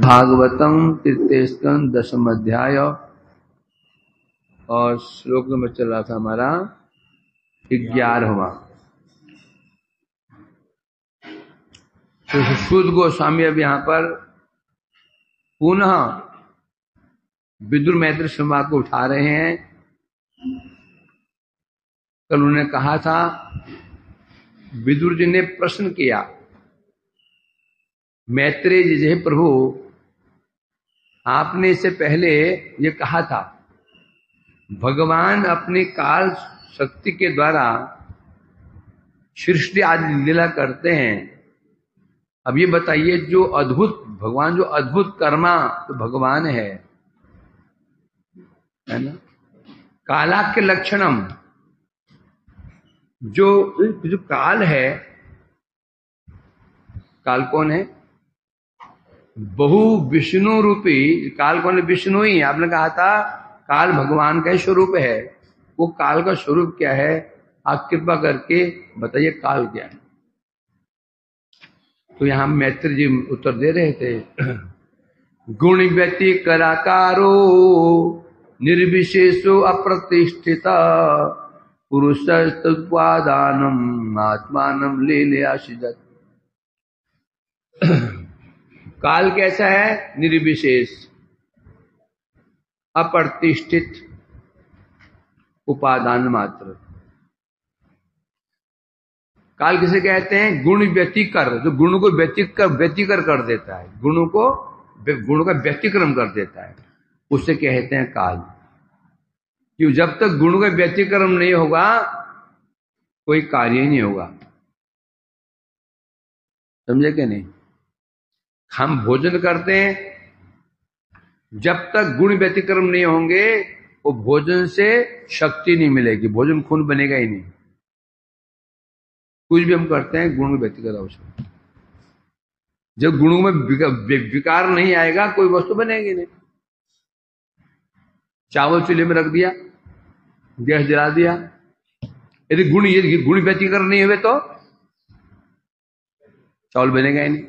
भागवतम तृतीय स्कंद 10वां अध्याय और श्लोक नंबर चल रहा था हमारा 11वां। तो सुश्रुत गोस्वामी अब यहाँ पर पुनः विदुर मैत्री संवाद को उठा रहे हैं। कल उन्होंने कहा था, विदुर जी ने प्रश्न किया मैत्रेय जी, हे प्रभु आपने इससे पहले ये कहा था भगवान अपनी काल शक्ति के द्वारा सृष्टि आदि लीला करते हैं। अब ये बताइए, जो अद्भुत भगवान, जो अद्भुत कर्मा तो भगवान है ना। कालाक्य लक्षणम, जो काल है, काल कौन है? बहु विष्णु रूपी काल कौन है? विष्णु ही। आपने कहा था काल भगवान का स्वरूप है। वो काल का स्वरूप क्या है? आप कृपा करके बताइए काल क्या है। तो यहां मैत्री जी उत्तर दे रहे थे, गुण व्यति कराकारो निर्विशेषो अप्रतिष्ठित पुरुषस्तुपादानम आत्मानम लीलयाशिदत्। काल कैसा है? निर्विशेष, अप्रतिष्ठित, उपादान मात्र। काल किसे कहते हैं? गुण व्यतिकर, जो गुण को व्यतिकर कर देता है, गुणों का व्यतिक्रम कर देता है, उसे कहते हैं काल। क्यों? जब तक गुण का व्यतिक्रम नहीं होगा कोई कार्य ही नहीं होगा। समझे कि नहीं? हम भोजन करते हैं, जब तक गुण व्यतिक्रम नहीं होंगे वो भोजन से शक्ति नहीं मिलेगी, भोजन खून बनेगा ही नहीं। कुछ भी हम करते हैं गुण व्यतिक्रम आवश्यक। जब गुणों में विकार नहीं आएगा कोई वस्तु बनेगी नहीं। चावल चूल्हे में रख दिया, गैस जला दिया, यदि गुण व्यतिक्रम नहीं हुए तो चावल बनेगा ही नहीं।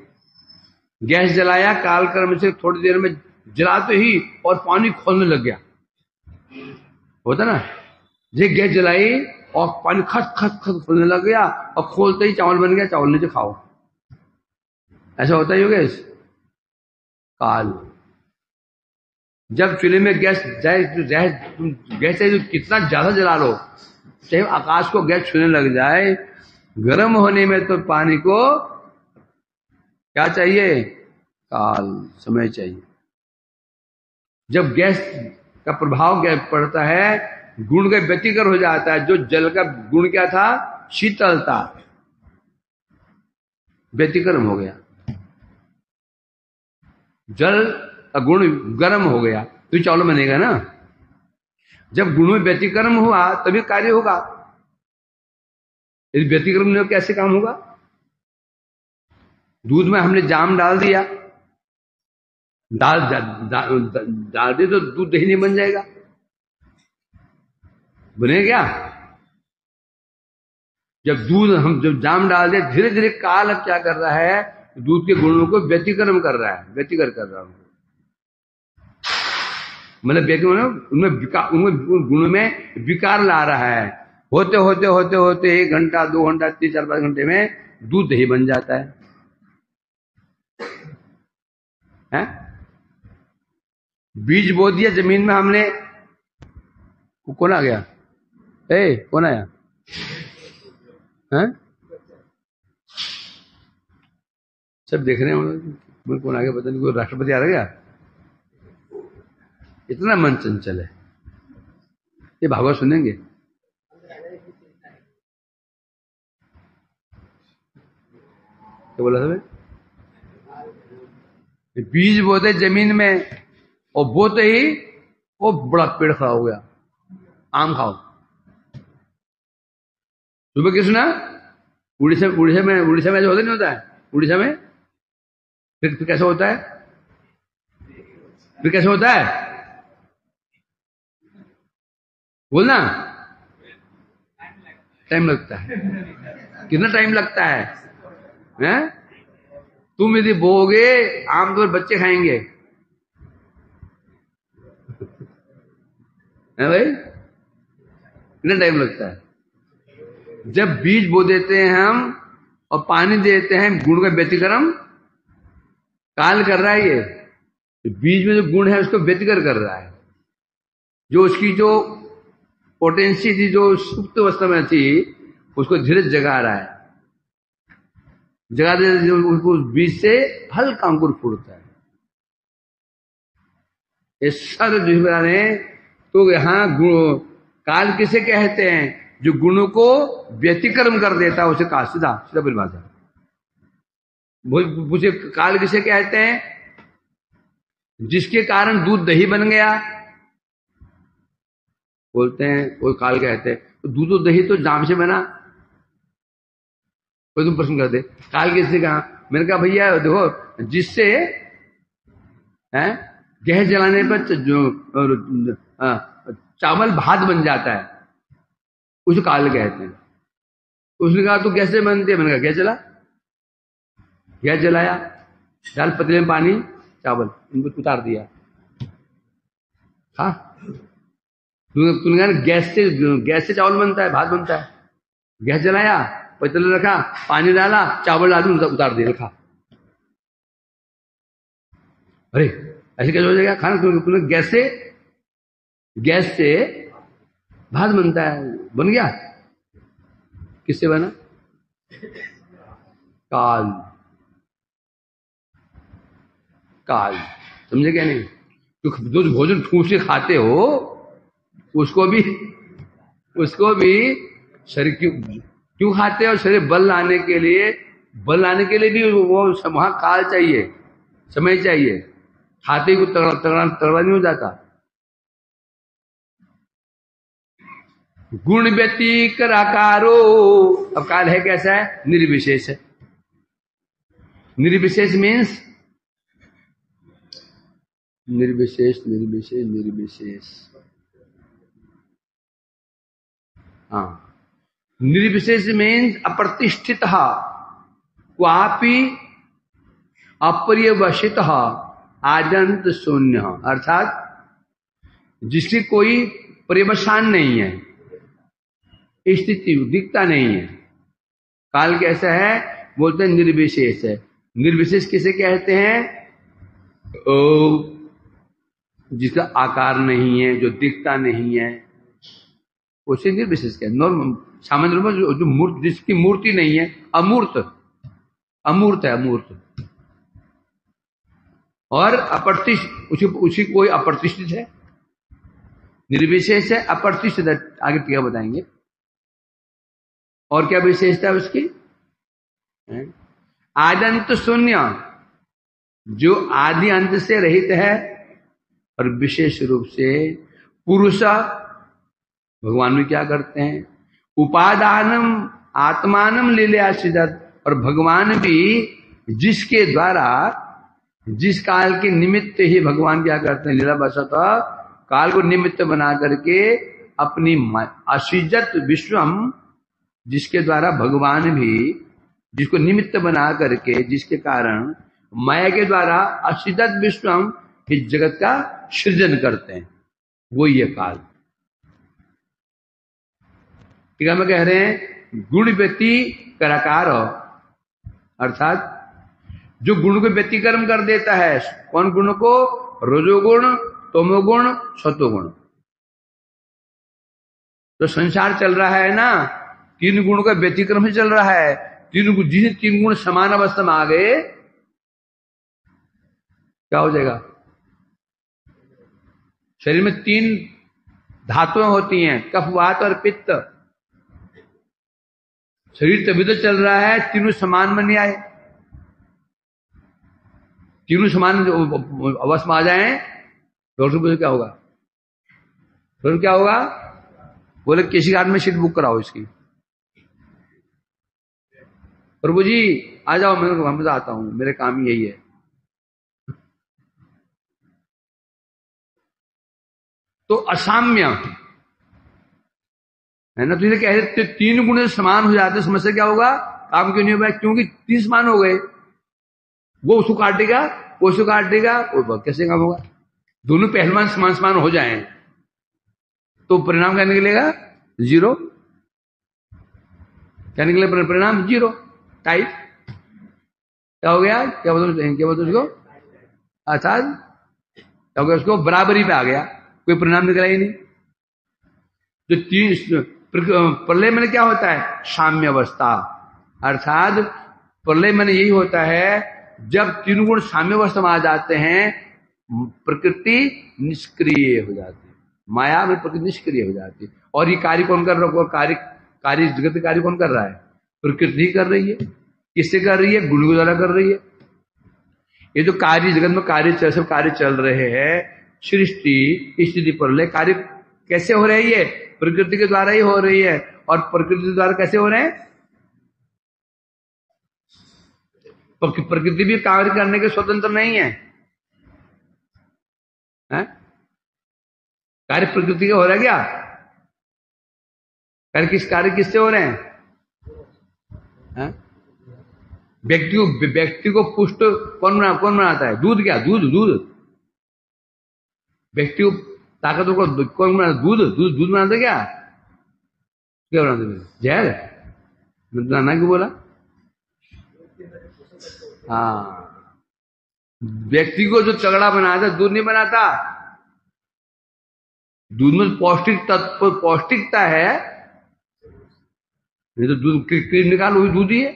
गैस जलाया, काल कर्म से थोड़ी देर में जलाते ही और पानी खोलने लग गया, होता ना। ये गैस जलाई और पानी खस खस खस खोलने लग गया और खोलते ही चावल बन गया, चावल नीचे खाओ। ऐसा होता ही होगा। काल जब चूल्हे में गैस कितना ज्यादा जला लो, चाहे आकाश को गैस छूने लग जाए, गर्म होने में तो पानी को क्या चाहिए? काल, समय चाहिए। जब गैस का प्रभाव गैस पड़ता है, गुण का व्यतिकर हो जाता है। जो जल का गुण क्या था? शीतलता, व्यतिक्रम हो गया। जल का गुण गर्म हो गया तो चावल बनेगा ना। जब गुण में व्यतिक्रम हुआ तभी कार्य होगा। यदि व्यतिक्रम नहीं हो कैसे काम होगा? दूध में हमने जाम डाल दिया, डाल दे तो दूध दही नहीं बन जाएगा, बनेगा क्या? जब जाम डाल दे, धीरे धीरे काल अब क्या कर रहा है? दूध के गुणों को व्यतिक्रम कर रहा है, व्यतिकर कर रहा है। मतलब उनमें गुणों में विकार ला रहा है। होते होते होते होते 1 घंटा 2 घंटा 3 4 5 घंटे में दूध दही बन जाता है। बीज बो दिया जमीन में हमने, कौन आ गया? कौन आया? सब देख रहे हैं कौन आ गया, पता नहीं कोई राष्ट्रपति आ गया। इतना मन चंचल है। ये भागवत सुनेंगे? क्या बोला था? बीज बोते जमीन में और बोते ही वो बड़ा पेड़ खड़ा हो गया। आम खाओ। सुबह क्या सुना? उड़ीसा में ऐसा होता नहीं होता है? उड़ीसा में फिर कैसे होता है? फिर कैसे होता है बोलना? टाइम लगता है। कितना टाइम लगता है? तुम यदि बोओगे आमतौर बच्चे खाएंगे, है भाई? कितना टाइम लगता है? जब बीज बो देते हैं हम और पानी देते हैं, गुण का व्यतिक्रम काल कर रहा है। ये बीज में जो गुण है उसको व्यतिकर कर रहा है। जो उसकी जो पोटेंसी थी, जो सुप्त अवस्था में थी, उसको धीरे जगा रहा है। जगा दे उनको बीज से हल्का अंकुर फूटता है। इस सर ने तो यहां काल किसे कहते हैं? जो गुणों को व्यतिक्रम कर देता है उसे काल। सीधा सीधा परिभाषा पूछे, काल किसे कहते हैं? जिसके कारण दूध दही बन गया, बोलते हैं कोई काल कहते हैं। तो दूध और दही तो जाम से बना। कोई तुम प्रश्न करते काल किससे कहा? मैंने कहा भैया देखो, जिससे गैस जलाने पर जो चावल भात बन जाता है उसे काल कहते हैं। उसने कहा तो कैसे बनते हैं? मैंने कहा गैस जला, गैस जलाया, डाल पतीले में पानी, चावल, इनको उतार दिया। हाँ, तूने कहा गैस से चावल बनता है, भात बनता है। गैस जलाया, पतीले रखा, पानी डाला, चावल डालू, उतार दिया, रखा। अरे ऐसे कैसे हो जाएगा खाना? तूने गैस से भात बनता है, बन गया। किससे बना? काल। काल समझे क्या? नहीं तो जो भोजन ठूस के खाते हो उसको भी शरीर क्यों खाते हो? शरीर बल लाने के लिए भी वो वहां काल चाहिए, समय चाहिए। खाते ही को तगड़ा नहीं हो जाता। गुण व्यतिकर आकारो। अब काल है कैसा है? निर्विशेष है। निर्विशेष मीन्स निर्विशेष। हाँ, निर्विशेष मीन्स अप्रतिष्ठित, क्वापि अपर्यवसित, आद्यंत शून्य। अर्थात जिसकी कोई पर्यवसान नहीं है, स्थिति दिखता नहीं है। काल कैसा है? बोलते हैं निर्विशेष है। निर्विशेष किसे कहते हैं? जिसका आकार नहीं है, जो दिखता नहीं है, उसे निर्विशेष कहते हैं। नॉर्मल सामान्य रूप में जो मूर्त, जिसकी मूर्ति नहीं है, अमूर्त है, अमूर्त। और अप्रतिष्ठित, उसी कोई अप्रतिष्ठित है। निर्विशेष है, अप्रतिष्ठित है। आगे क्या बताएंगे? और क्या विशेषता है उसकी? आद्यंत शून्य, जो आदि अंत से रहित है। और विशेष रूप से पुरुष, भगवान में क्या करते हैं? उपादानम आत्मानम लीले आश्रित। और भगवान भी जिसके द्वारा, जिस काल के निमित्त ही भगवान क्या करते हैं? लीला बसता काल को निमित्त बना करके अपनी असिजत विश्वम, जिसके द्वारा भगवान भी, जिसको निमित्त बना करके, जिसके कारण माया के द्वारा असिजत विश्वम, इस जगत का सृजन करते हैं, वो ये काल। ठीक है, मैं कह रहे हैं गुण व्यति कराकार, अर्थात जो गुण को व्यतिक्रम कर देता है। कौन गुण को? रजोगुण, तमोगुण, सतोगुण। तो संसार चल रहा है ना, तीन गुण का व्यतिक्रम से चल रहा है। जिसे तीन गुण समान अवस्था में आ गए, क्या हो जाएगा? शरीर में तीन धातुएं होती हैं, कफ, वात और पित्त। शरीर तभी तो चल रहा है तीनों समान में नहीं आए। तीनों समान अवस्था में आ जाए, डॉक्टर पूछे क्या होगा? फिर क्या होगा? बोले किसी हाथ में सीट बुक कराओ इसकी। प्रभु जी आ जाओ, मैं हमसे आता हूं, मेरे काम यही है। तो असाम्य है ना। तो ये कह रहे तीन गुण समान हो जाते, समस्या क्या होगा? काम क्यों नहीं होगा? क्योंकि तीन समान हो गए। वो उसको काटेगा, वो उसको काटेगा, वो कैसे काम होगा? दोनों पहलवान समान समान हो जाएं तो परिणाम क्या निकलेगा? जीरो। क्या निकले परिणाम? जीरो। टाइप क्या हो गया? क्या बोलते उसको? अर्थात क्या हो गया? उसको बराबरी पे आ गया, कोई परिणाम निकला ही नहीं। जो तीन प्रलय में क्या होता है? साम्य अवस्था। अर्थात प्रलय में यही होता है जब तीन गुण साम्य अवस्था में आ जाते हैं, प्रकृति निष्क्रिय हो जाती है, माया में प्रकृति निष्क्रिय हो जाती है। और ये कार्य कौन कर रहा है? कार्य जगत कार्य कौन कर रहा है? प्रकृति कर रही है। किससे कर रही है? गुण के द्वारा कर रही है। ये जो कार्य जगत में सब कार्य चल रहे हैं, सृष्टि स्थिति प्रलय, कार्य कैसे हो रही है? प्रकृति के द्वारा ही हो रही है। और प्रकृति के द्वारा कैसे हो रहे हैं? प्रकृति भी कार्य करने के स्वतंत्र नहीं है, कार्य प्रकृति का हो रहा है क्या? कार्य किससे हो रहे हैं? व्यक्ति को पुष्ट कौन बनाता है? दूध। क्या दूध व्यक्ति को ताकतवर को कौन बनाता? दूध बनाता क्या बनाते? जहर। मैं क्यों बोला? हाँ, व्यक्ति को जो तगड़ा बनाता दूध नहीं बनाता। दूध में पौष्टिक तत्व, पौष्टिकता है, नहीं तो दूध क्रीम निकालो, वही दूध ही है।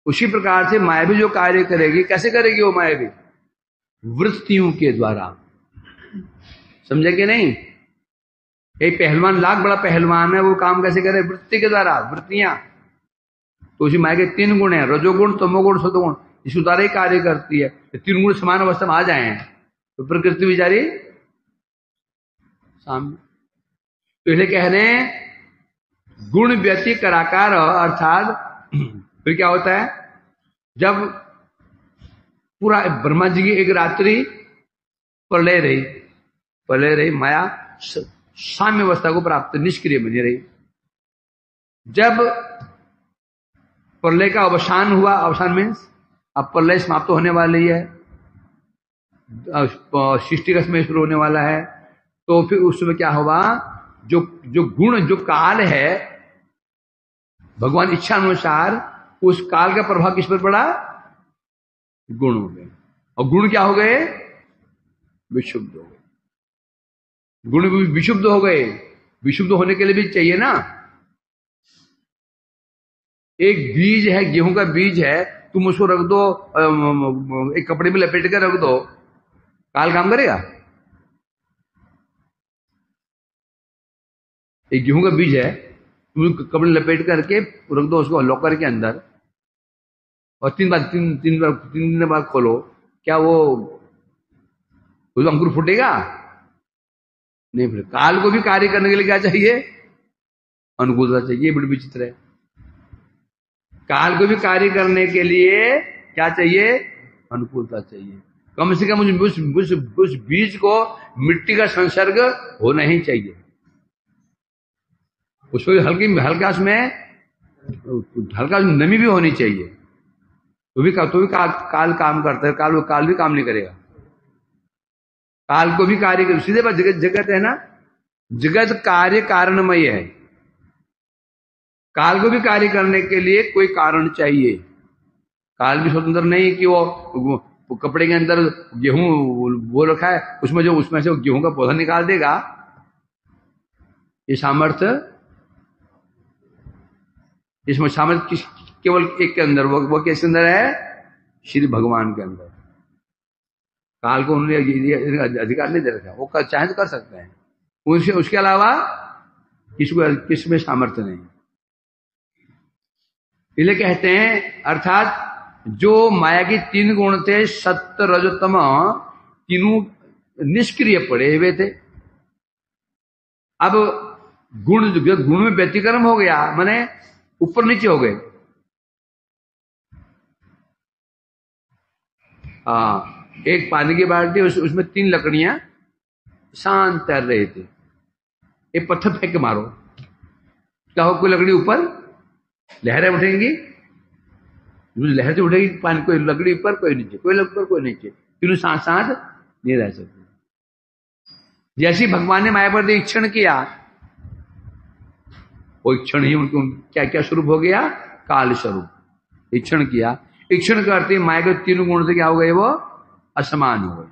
उसी प्रकार से माया भी जो कार्य करेगी, कैसे करेगी वो माया भी? वृत्तियों के द्वारा। समझे कि नहीं? एक पहलवान, लाख बड़ा पहलवान है, वो काम कैसे करे? वृत्ति के द्वारा, वृत्तियां। तो उसी माया के तीन गुण है, रजोगुण, तमोगुण, सतोगुण, इसके द्वारा ही कार्य करती है। तो तीन गुण समान अवस्था में आ जाए तो प्रकृति बेचारी सामने। तो इसलिए कह रहे हैं गुण व्यति कराकार, अर्थात फिर क्या होता है? जब पूरा ब्रह्मा जी की एक रात्रि प्रलय रही, माया साम्य अवस्था को प्राप्त, निष्क्रिय बनी रही। जब प्रलय का अवसान हुआ, अवसान मीन्स अब प्रलय समाप्त होने वाली है, सृष्टि का समय शुरू होने वाला है, तो फिर उस समय क्या हुआ? जो गुण, जो काल है, भगवान इच्छा अनुसार उस काल का प्रभाव किस पर पड़ा? गुण हो गए। और गुण क्या हो गए? विशुद्ध हो गए। गुण विशुद्ध हो गए। विशुद्ध होने के लिए भी चाहिए ना, एक बीज है, गेहूं का बीज है, तुम उसको रख दो, एक कपड़े में लपेट कर रख दो, काल काम करेगा? एक गेहूं का बीज है, तुम कपड़े लपेट करके रख दो उसको लॉकर के अंदर, और तीन दिन बाद खोलो, क्या वो अंकुर फूटेगा? नहीं। फिर काल को भी कार्य करने के लिए क्या चाहिए? अनुकूलता चाहिए। बड़ी विचित्र है। काल को भी कार्य करने के लिए क्या चाहिए? अनुकूलता चाहिए। कम से कम उस बीज को मिट्टी का संसर्ग होना ही चाहिए, उसको हल्का नमी भी होनी चाहिए, तो भी काल काम करता है। काल भी काम नहीं करेगा। काल को भी कार्य कर, सीधे बात, जगत है ना, जगत कार्य कारणमय है। काल को भी कार्य करने के लिए कोई कारण चाहिए। काल भी स्वतंत्र नहीं कि वो कपड़े के अंदर गेहूं वो रखा है, उसमें से गेहूं का पौधा निकाल देगा। ये सामर्थ्य, इसमें सामर्थ्य केवल एक के अंदर, वो किसके अंदर है? श्री भगवान के अंदर। काल को उन्होंने अधिकार नहीं दे रखा, वो चाहे तो कर सकते हैं, उसके अलावा किसमें सामर्थ्य नहीं। इसलिए कहते हैं, अर्थात जो माया की तीन गुण थे, सत्य रजतम, तीनों निष्क्रिय पड़े हुए थे। अब गुण में व्यतिक्रम हो गया, माने ऊपर नीचे हो गए। एक पानी की बाल्टी, उसमें तीन लकड़ियां शांत तैर रही थी। एक पत्थर फेंक के मारो, क्या हो? कोई लकड़ी ऊपर लहरें उठेंगी? लहर से उठेगी पानी, कोई लकड़ी ऊपर कोई नीचे, कोई ऊपर कोई नीचे, तीनों साथ साथ नहीं रह सकते। जैसे भगवान ने माया पर इक्षण किया, वो इक्षण ही उनको क्या क्या स्वरूप हो गया, काल स्वरूप। इक्षण किया, इक्षण करते माया के तीनों गुण से क्या हो गए, वो असमान हो गए।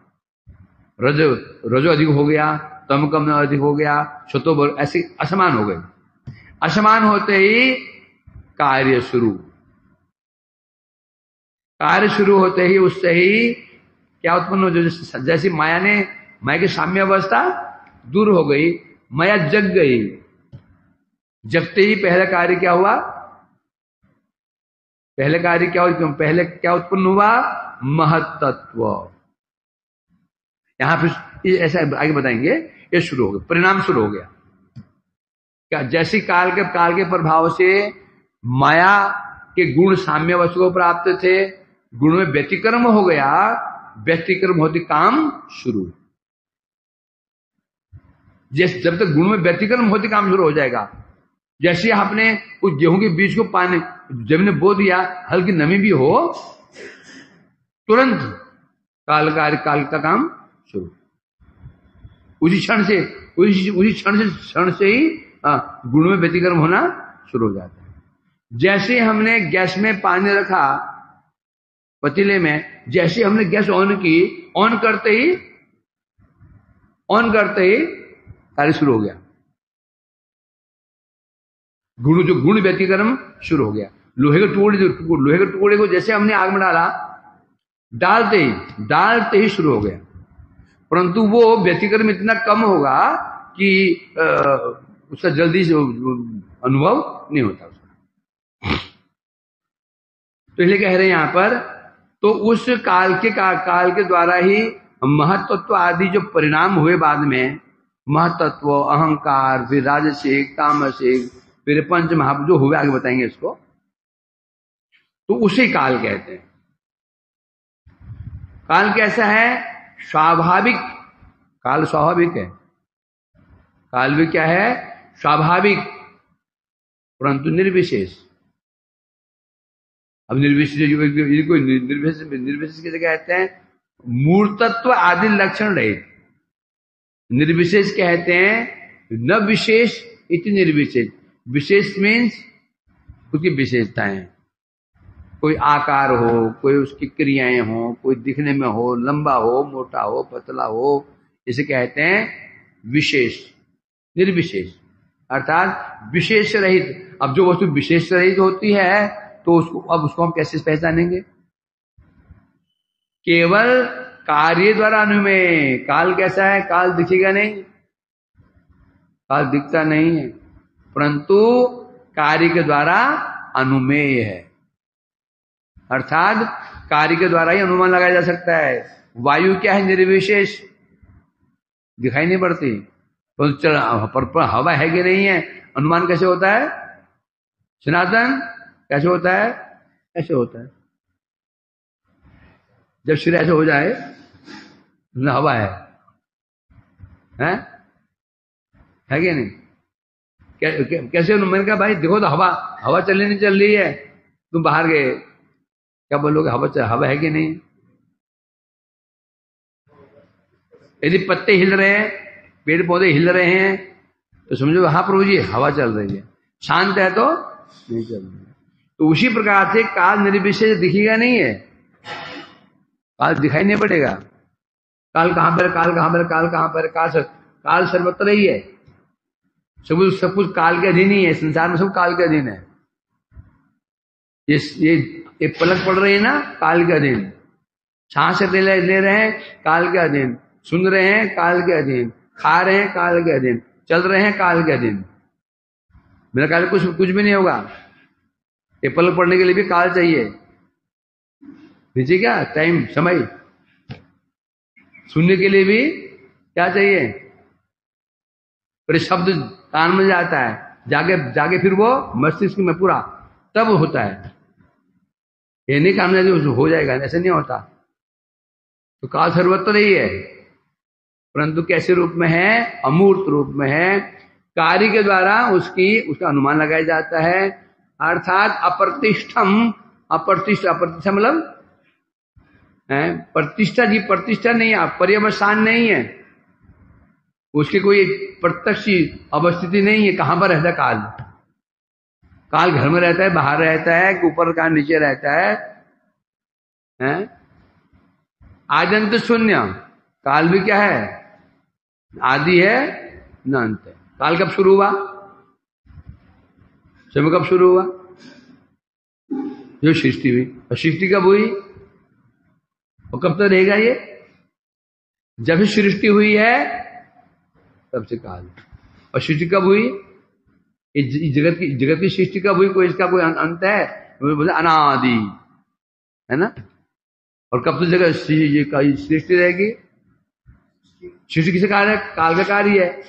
रजो अधिक हो गया, तम कम अधिक हो गया, सतो ऐसे असमान हो गए। असमान होते ही कार्य शुरू, कार्य शुरू होते ही उससे ही क्या उत्पन्न हो, जैसी माया की साम्य अवस्था दूर हो गई, माया जग गई। जगते ही पहला कार्य क्या हुआ, पहले कार्य क्या हुआ, पहले क्या उत्पन्न हुआ, महत्तत्व। यहां फिर ऐसा आगे बताएंगे, ये शुरू हो गया, परिणाम शुरू हो गया। क्या जैसी काल के प्रभाव से माया के गुण साम्य वस्तु को प्राप्त थे, गुण में व्यतिक्रम हो गया, व्यतिक्रम होती काम शुरू। जब तक गुण में व्यतिक्रम होती काम शुरू हो जाएगा, जैसे आपने उस गेहूं के बीज को पानी जब ने बो दिया, हल्की नमी भी हो, तुरंत काल का काम शुरू। उसी क्षण से ही गुण में व्यतिक्रम होना शुरू हो जाता है। जैसे हमने गैस में पानी रखा पतीले में, जैसे हमने गैस ऑन की, ऑन करते ही कार्य शुरू हो गया, गुण व्यतिक्रम शुरू हो गया। लोहे के टुकड़े को जैसे हमने आग में डाला, डालते ही शुरू हो गया, परंतु वो व्यतिक्रम इतना कम होगा कि उसका जल्दी से अनुभव नहीं होता उसका। तो इसलिए कह रहे हैं यहां पर, तो उस काल के द्वारा ही महत्त्व आदि जो परिणाम हुए बाद में, महत्त्व, अहंकार, फिर राजसिक, तामसिक, फिर पंच महाभूत जो हुए, आगे बताएंगे इसको, तो उसे काल कहते हैं। काल कैसा है, स्वाभाविक। काल स्वाभाविक है, काल भी क्या है, स्वाभाविक, परंतु निर्विशेष। अब निर्विशेष कैसे कहते हैं, मूर्तत्व आदि लक्षण रहित। निर्विशेष कहते हैं न विशेष इति निर्विशेष। विशेष मीन्स उसकी विशेषताएं, कोई आकार हो, कोई उसकी क्रियाएं हो, कोई दिखने में हो, लंबा हो, मोटा हो, पतला हो, इसे कहते हैं विशेष। निर्विशेष अर्थात विशेष रहित। अब जो वस्तु विशेष रहित होती है, तो उसको हम कैसे पहचानेंगे, केवल कार्य द्वारा अनुमेय। काल कैसा है, काल दिखेगा नहीं, काल दिखता नहीं है, परंतु कार्य के द्वारा अनुमेय है, अर्थात कार्य के द्वारा ही अनुमान लगाया जा सकता है। वायु क्या है, निर्विशेष, दिखाई नहीं पड़ती, पर हवा है कि नहीं है, अनुमान कैसे होता है, सनातन कैसे होता है, ऐसे होता है। जब शरीर ऐसे हो जाए, हवा है कि नहीं, कैसे मैंने कहा भाई देखो तो हवा चलनी नहीं चल रही है, तुम बाहर गए, क्या बोलोगे, हवा है कि नहीं। यदि पत्ते हिल रहे हैं, पेड़ पौधे हिल रहे हैं, तो समझो हाँ प्रभु जी हवा चल रही है। शांत है तो नहीं चल रही है। तो उसी प्रकार से काल निर्विशेष दिखेगा नहीं है, काल दिखाई नहीं पड़ेगा। काल कहां पर, काल कहां पर, काल कहां पर, काल सर्वत्र ही है, सब कुछ काल के अधीन ही है, संसार में सब काल के अधीन है। ये पलक पड़ रही है ना, काल के अधीन, सांस ले रहे हैं काल के अधीन, सुन रहे हैं काल के अधीन, खा रहे हैं काल के अधीन, चल रहे हैं काल के अधीन। मेरा काल कुछ भी नहीं होगा। ये पलक पड़ने के लिए भी काल चाहिए, नीचे क्या टाइम, समय। सुनने के लिए भी क्या चाहिए, पर शब्द कान में जाता है, जाके फिर वो मस्तिष्क में पूरा तब होता है। ये नहीं काम नहीं हो जाएगा, ऐसे नहीं होता। तो काल सर्वत्र ही है, परंतु कैसे रूप में है, अमूर्त रूप में है। कार्य के द्वारा उसका अनुमान लगाया जाता है, अर्थात अप्रतिष्ठम अप्रतिष्ठा, अप्रतिष्ठा मतलब प्रतिष्ठा जी, प्रतिष्ठा नहीं है, पर्यवसान नहीं है, उसकी कोई प्रत्यक्ष अवस्थिति नहीं है। कहां पर रहता है काल? काल घर में रहता है, बाहर रहता है, ऊपर का नीचे रहता है? आद्यंत शून्य। काल भी क्या है? आदि है न अंत है। काल कब शुरू हुआ? समय कब शुरू हुआ? जो सृष्टि हुई। और सृष्टि कब हुई और कब तक रहेगा ये? जब से सृष्टि हुई है तब से काल। और सृष्टि कब हुई? जगत की सृष्टि कब हुई? कोई इसका कोई अंत है? बोले अनादि, है ना। और कब तक जगत सृष्टि रहेगी? सृष्टि किसे कार्य है? काल का कार्य है।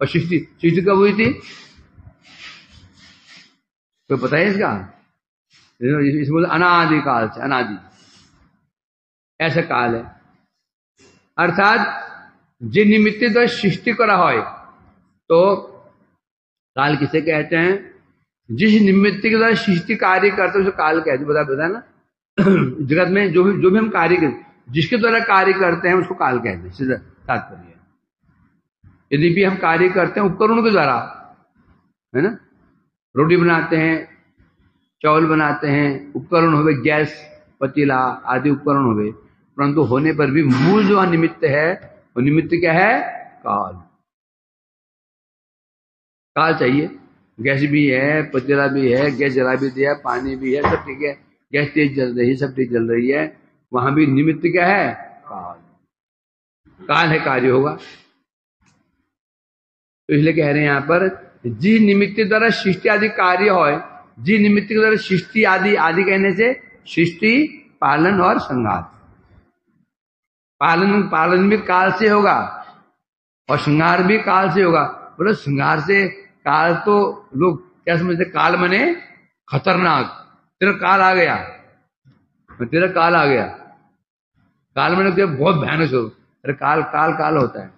और सृष्टि कब हुई थी? कोई पता है इसका? इस बोले अनादि काल से, अनादि ऐसा काल है। अर्थात जे निमित्त द्वारा सृष्टि करा हो, तो काल किसे कहते हैं? जिस निमित्त के द्वारा सृष्टि कार्य करते हैं उसे काल कहते हैं। बता ना जगत में जो भी हम कार्य करते, जिसके द्वारा कार्य करते हैं उसको काल कहते हैं। सीधा तात्पर्य। यदि भी हम कार्य करते हैं उपकरणों के द्वारा, है ना, रोटी बनाते हैं, चावल बनाते हैं, उपकरण हुए, गैस, पतीला आदि उपकरण हुए, परंतु होने पर भी मूल जो निमित्त है वो निमित्त क्या है? काल। काल चाहिए। गैस भी है, पतीला भी है, गैस जला भी दिया, पानी भी है, सब ठीक है, गैस तेज जल रही है, सब ठीक जल रही है, वहां भी निमित्त क्या है? काल। काल है, कार्य होगा। तो इसलिए कह रहे हैं यहां पर, जी निमित्त द्वारा सृष्टि आदि कार्य हो, जी निमित्त के द्वारा सृष्टि आदि, आदि कहने से सृष्टि, पालन और संहार। पालन भी काल से होगा और श्रृंगार भी काल से होगा। बोलो श्रृंगार से काल, तो लोग क्या समझते? काल मने खतरनाक, तेरा काल आ गया, तेरा काल आ गया। काल मने क्या? बहुत भयानक हो। अरे काल काल काल होता है,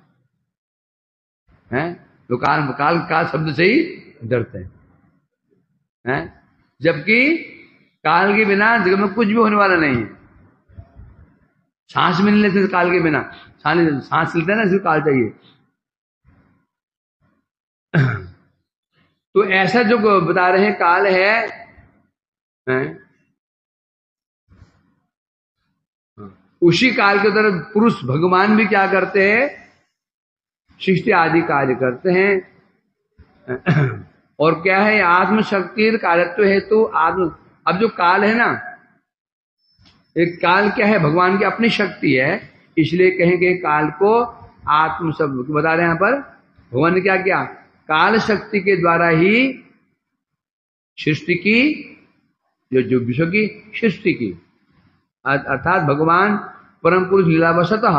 हैं? तो काल काल काल शब्द से ही डरते हैं, जबकि काल के बिना जगत में कुछ भी होने वाला नहीं है। सांस भी नहीं लेते काल के बिना, सांस लेते हैं ना, सिर्फ काल चाहिए। तो ऐसा जो बता रहे हैं काल है? उसी काल के तरफ पुरुष भगवान भी क्या करते हैं? सृष्टि आदि कार्य करते हैं। और क्या है? आत्मशक्ति कार्यत्व हेतु आत्म। अब जो काल है ना, एक काल क्या है? भगवान की अपनी शक्ति है, इसलिए कहेंगे काल को आत्म शब्द बता रहे हैं। यहां पर भगवान ने क्या किया? काल शक्ति के द्वारा ही सृष्टि की, जो विश्व की सृष्टि की। अर्थात भगवान परम पुरुष लीलावशतः,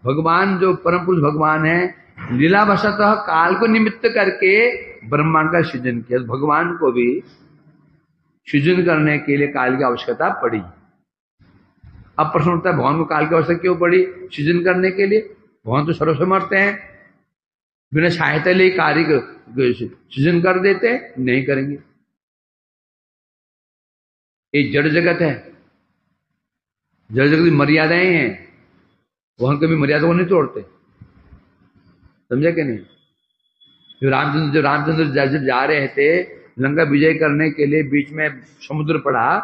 भगवान जो परम पुरुष भगवान है, लीलावशतः काल को निमित्त करके ब्रह्मांड का सृजन किया। भगवान को भी सृजन करने के लिए काल की आवश्यकता पड़ी। अब प्रश्न उठता है, भगवान को काल की आवश्यकता क्यों पड़ी सृजन करने के लिए? भगवान तो सर्वसमर्थ हैं, बिना सहायता ले कार्य सृजन कर देते। नहीं करेंगे। एक जड़ जगत है, जड़ जगत की मर्यादाएं हैं, वहां कभी मर्यादा को नहीं तोड़ते। समझा कि नहीं? जो रामचंद्र जब जा रहे थे लंका विजय करने के लिए, बीच में समुद्र पड़ा,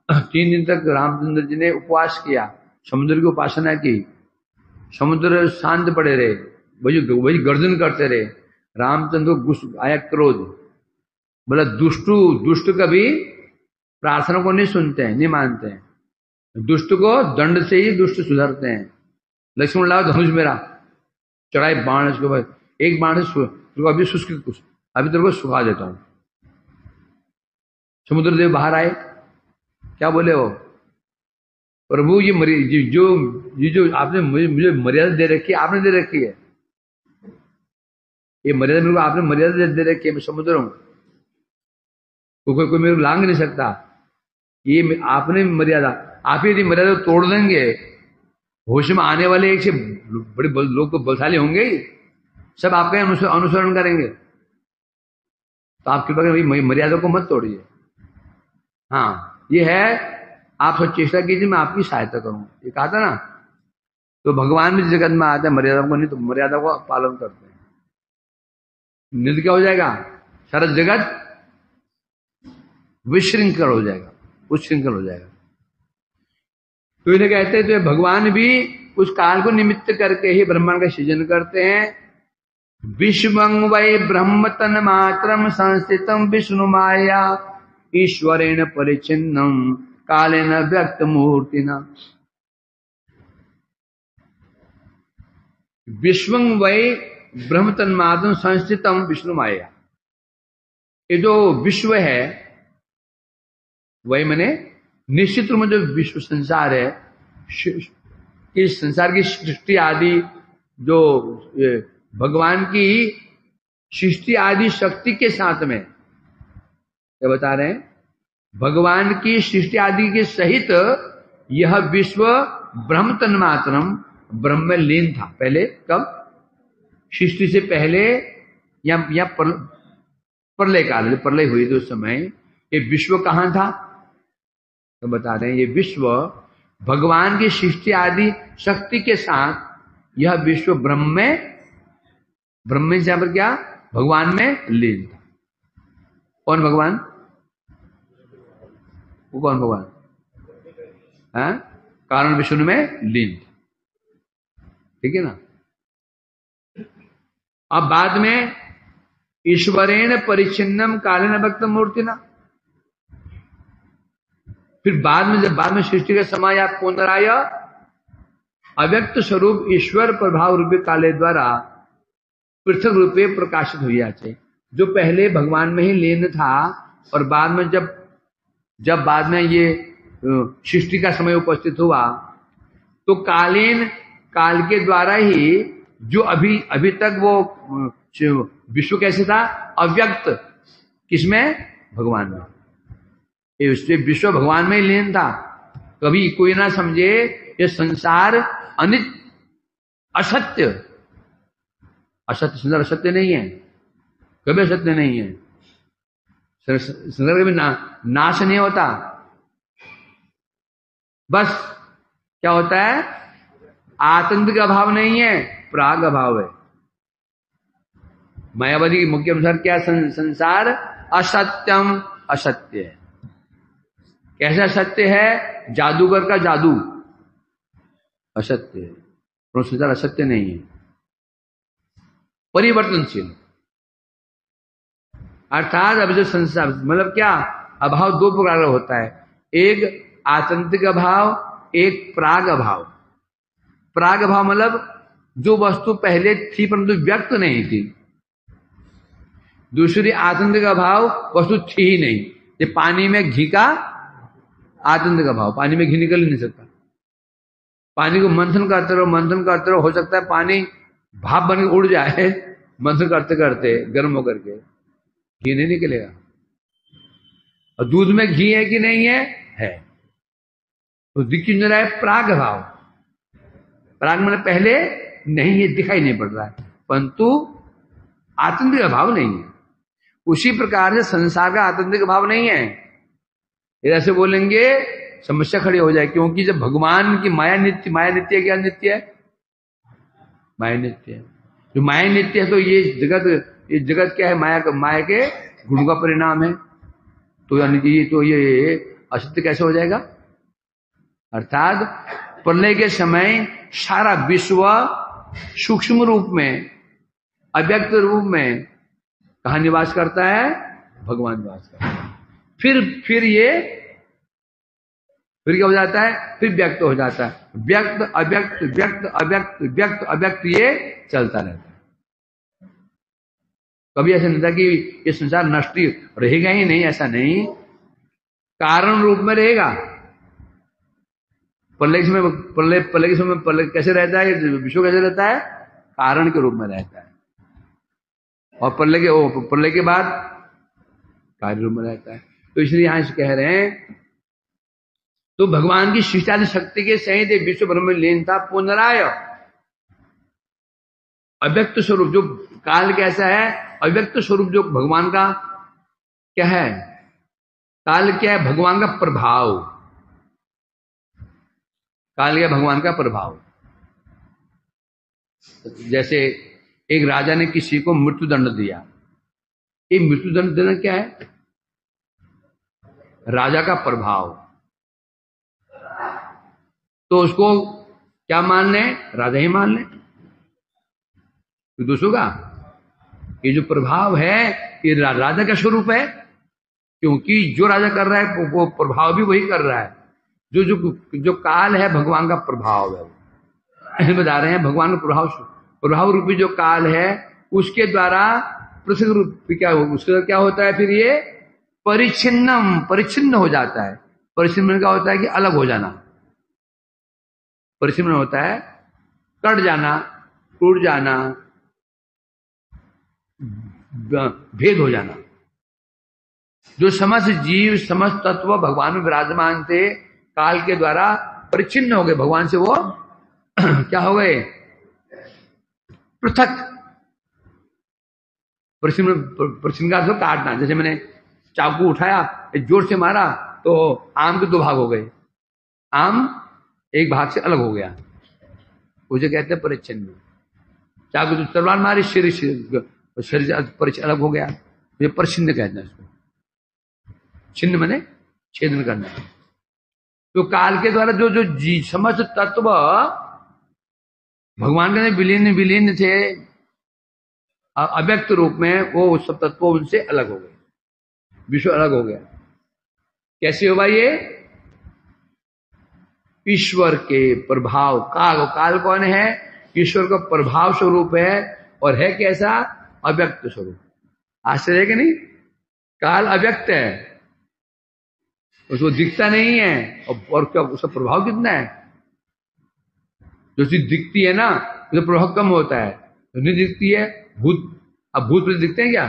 3 दिन तक रामचंद्र जी ने उपवास किया, समुद्र की उपासना की, समुद्र शांत पड़े रहे, वही गर्जन करते रहे। रामचंद्र को आया क्रोध, बोला दुष्ट कभी प्रार्थना को नहीं सुनते हैं, नहीं मानते हैं, दुष्ट को दंड से ही दुष्ट सुधरते हैं। लक्ष्मण लाओ धनुष मेरा, चढ़ाई बाण, इसके बाद एक बाण से अभी शुष्क, अभी तेरे को सुखा देता हूं। समुद्र देव बाहर आए, क्या बोले वो? प्रभु ये जो आपने मुझे मर्यादा दे रखी है, आपने दे रखी है, ये मर्यादा मेरे को आपने मर्यादा दे रखी है, मैं समुद्र हूं, कोई मेरे को लांग नहीं सकता। ये आपने मर्यादा, आप यदि मर्यादा तोड़ देंगे, होश में आने वाले एक से बड़े लोग तो बलशाली होंगे ही, सब आपका अनुसरण करेंगे। तो आप कृपा करें मर्यादा को मत तोड़िए। हाँ, ये है, आप सब चेष्टा कीजिए, मैं आपकी सहायता करूं, ये कहा था ना। तो भगवान भी जगत में आते हैं, मर्यादा को नहीं तो मर्यादा को पालन करते हैं। निध क्या हो जाएगा, सारा जगत विशृंखल हो जाएगा, उच्छृंखल हो जाएगा। तो इन्हें कहते हैं, तो भगवान भी उस काल को निमित्त करके ही ब्रह्मांड का सृजन करते हैं। विश्वं वै ब्रह्म तन मात्रम संस्थितम विष्णु माया ईश्वरेण परिचिन्नम कालेन व्यक्त मूर्तिना। विश्वं वै ब्रह्म तन मात्रम संस्थितम विष्णु माया, ये जो विश्व है, वही मैंने निश्चित रूप में जो विश्व संसार है, इस संसार की सृष्टि आदि जो भगवान की सृष्टि आदि शक्ति के साथ में, क्या बता रहे हैं, भगवान की सृष्टि आदि के सहित यह विश्व ब्रह्म तन्मात्रम ब्रह्म में लीन था। पहले कब, सृष्टि से पहले या प्रलय काल, प्रलय हुई थी उस समय ये विश्व कहां था, तो बता रहे हैं ये विश्व भगवान की सृष्टि आदि शक्ति के साथ यह विश्व ब्रह्म में यहां पर क्या, भगवान में लीन था। कौन भगवान, वो कौन भगवान है, कारण विष्णु में लीन था, ठीक है ना। अब बाद में ईश्वरेण परिचिन्नम कालेन व्यक्त मूर्तिना, फिर बाद में जब बाद में सृष्टि का समय या पुनराय अव्यक्त स्वरूप ईश्वर प्रभाव रूपे काले द्वारा पृथक रूपे प्रकाशित हुई जाते, जो पहले भगवान में ही लीन था और बाद में जब बाद में ये सृष्टि का समय उपस्थित हुआ तो काल के द्वारा ही जो अभी तक वो विश्व कैसे था, अव्यक्त, किसमें, भगवान में, इसलिए विश्व भगवान में ही लीन था। कभी कोई ना समझे ये संसार अनित्य असत्य, संसार असत्य नहीं है, कभी असत्य नहीं है, संसार कभी नाश नहीं होता, बस क्या होता है, आतंक का अभाव नहीं है, प्राग अभाव है। मायावादी के मुख्य अनुसार क्या, संसार असत्यम असत्य है। कैसा सत्य है, जादूगर का जादू असत्य है, और संसार असत्य नहीं है, परिवर्तनशील। अर्थात अब जो संसार मतलब क्या, अभाव दो प्रकार का होता है, एक आतंतिक अभाव, एक प्राग अभाव। प्राग अभाव मतलब जो वस्तु पहले थी परंतु व्यक्त नहीं थी, दूसरी आतंतिक अभाव, वस्तु थी ही नहीं। ये पानी में घी का आतंतिक अभाव, पानी में घी निकल ही नहीं सकता, पानी को मंथन करते रहो, हो सकता है पानी भाप बन के उड़ जाए, मंथन करते करते गर्म होकर के, घी नहीं निकलेगा। और दूध में घी है कि नहीं है, तो दिख क्यों नहीं रहा है, प्राग अभाव। प्राग मैंने पहले नहीं, ये दिखाई नहीं पड़ रहा है, परंतु आतंतिक अभाव नहीं है। उसी प्रकार से संसार का आतंतिक अभाव नहीं है। ऐसे बोलेंगे समस्या खड़ी हो जाए, क्योंकि जब भगवान की माया नित्य है, क्या नित्य है, माया नित्य है। जो माया नित्य है तो ये जगत क्या है, माया के गुण का परिणाम है, तो यानी कि ये असत्य कैसे हो जाएगा। अर्थात प्रलय के समय सारा विश्व सूक्ष्म रूप में, अव्यक्त रूप में कहाँ निवास करता है, भगवान निवास करता है। फिर क्या हो जाता है, फिर व्यक्त हो जाता है, व्यक्त अव्यक्त व्यक्त अव्यक्त व्यक्त अव्यक्त, ये चलता रहता है। कभी ऐसा नहीं था कि ये संसार नष्ट रहेगा ही नहीं, ऐसा नहीं, कारण रूप में रहेगा। प्रलय के समय कैसे रहता है, विश्व कैसे रहता है, कारण के रूप में रहता है, और प्रलय के बाद कार्य रूप में रहता है। तो इसलिए यहां से कह रहे हैं, तो भगवान की सृष्टि शक्ति के सहित विश्व ब्रह्म में लीन था। पुनराय अव्यक्त स्वरूप, जो काल कैसा है, अव्यक्त स्वरूप जो भगवान का क्या है, काल क्या है? भगवान का प्रभाव। काल क्या? भगवान का प्रभाव। जैसे एक राजा ने किसी को मृत्युदंड दिया, ये मृत्युदंड देना क्या है? राजा का प्रभाव। तो उसको क्या मान ले? राजा ही मान ले। तो दूसरों का ये जो प्रभाव है ये राजा का स्वरूप है, क्योंकि जो राजा कर रहा है वो प्रभाव भी वही कर रहा है। जो जो जो काल है भगवान का प्रभाव है। बता रहे हैं भगवान का प्रभाव रूपी जो काल है उसके द्वारा पृथक रूप क्या उसके क्या होता है? फिर ये परिच्छिन्न हो जाता है। परिच्छिन्न का होता है कि अलग हो जाना। परिच्छिन्न होता है कट जाना, टूट जाना, भेद हो जाना। जो समस्त जीव समस्त तत्व भगवान में विराजमान थे, काल के द्वारा परिच्छिन्न हो गए भगवान से। वो क्या हो गए? पृथक। परिच्छिन्न का अर्थ काटना। जैसे मैंने चाकू उठाया, जोर से मारा तो आम के दो भाग हो गए, आम एक भाग से अलग हो गया, उसे कहते हैं परिच्छिन्न। चाकू तो तलवार मारी, शरीर परिच्छिन्न अलग हो गया, ये परिच्छिन्न कहते हैं इसको। छिन्न मने छेदन करना। तो काल के द्वारा जो जो समस्त तत्व भगवान के विलीन थे अव्यक्त रूप में, वो सब तत्व उनसे अलग हो गए, विश्व अलग हो गया। कैसे हुआ ये? ईश्वर के प्रभाव। काल कौन है? ईश्वर का प्रभाव स्वरूप है, और है कैसा? अव्यक्त स्वरूप। आश्चर्य है कि नहीं? काल अव्यक्त है, उसको दिखता नहीं है, और क्या उसका प्रभाव कितना है? जो चीज दिखती है ना उसका प्रभाव कम होता है, तो नहीं दिखती है। अब भूत प्रेत दिखते हैं क्या?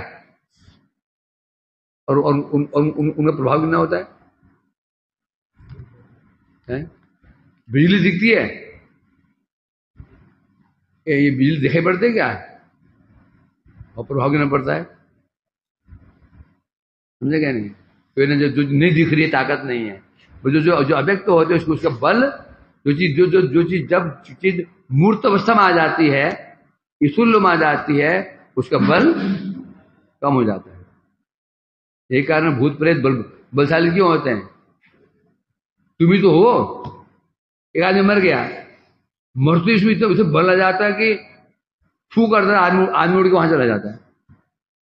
और उनका प्रभाव कितना होता है? बिजली दिखती है, ये बिजली दिखाई पड़ती है क्या? और प्रभाव कितना पड़ता है? समझे क्या? नहीं। तो जो नहीं दिख रही है ताकत नहीं है, जो जो जो अव्यक्त होते हैं उसका बल, जो चीज जब चीज मूर्त अवस्था में आ जाती है, ईशुल्य में आ जाती है, उसका बल कम हो जाता है। यही कारण भूत प्रेत बलशाली क्यों होते हैं? तुम ही तो हो। एक आदमी मर गया, मरते इसमें तो उसे बल आ जाता है कि छू करता है, आदमी उड़ के वहां चला जाता है।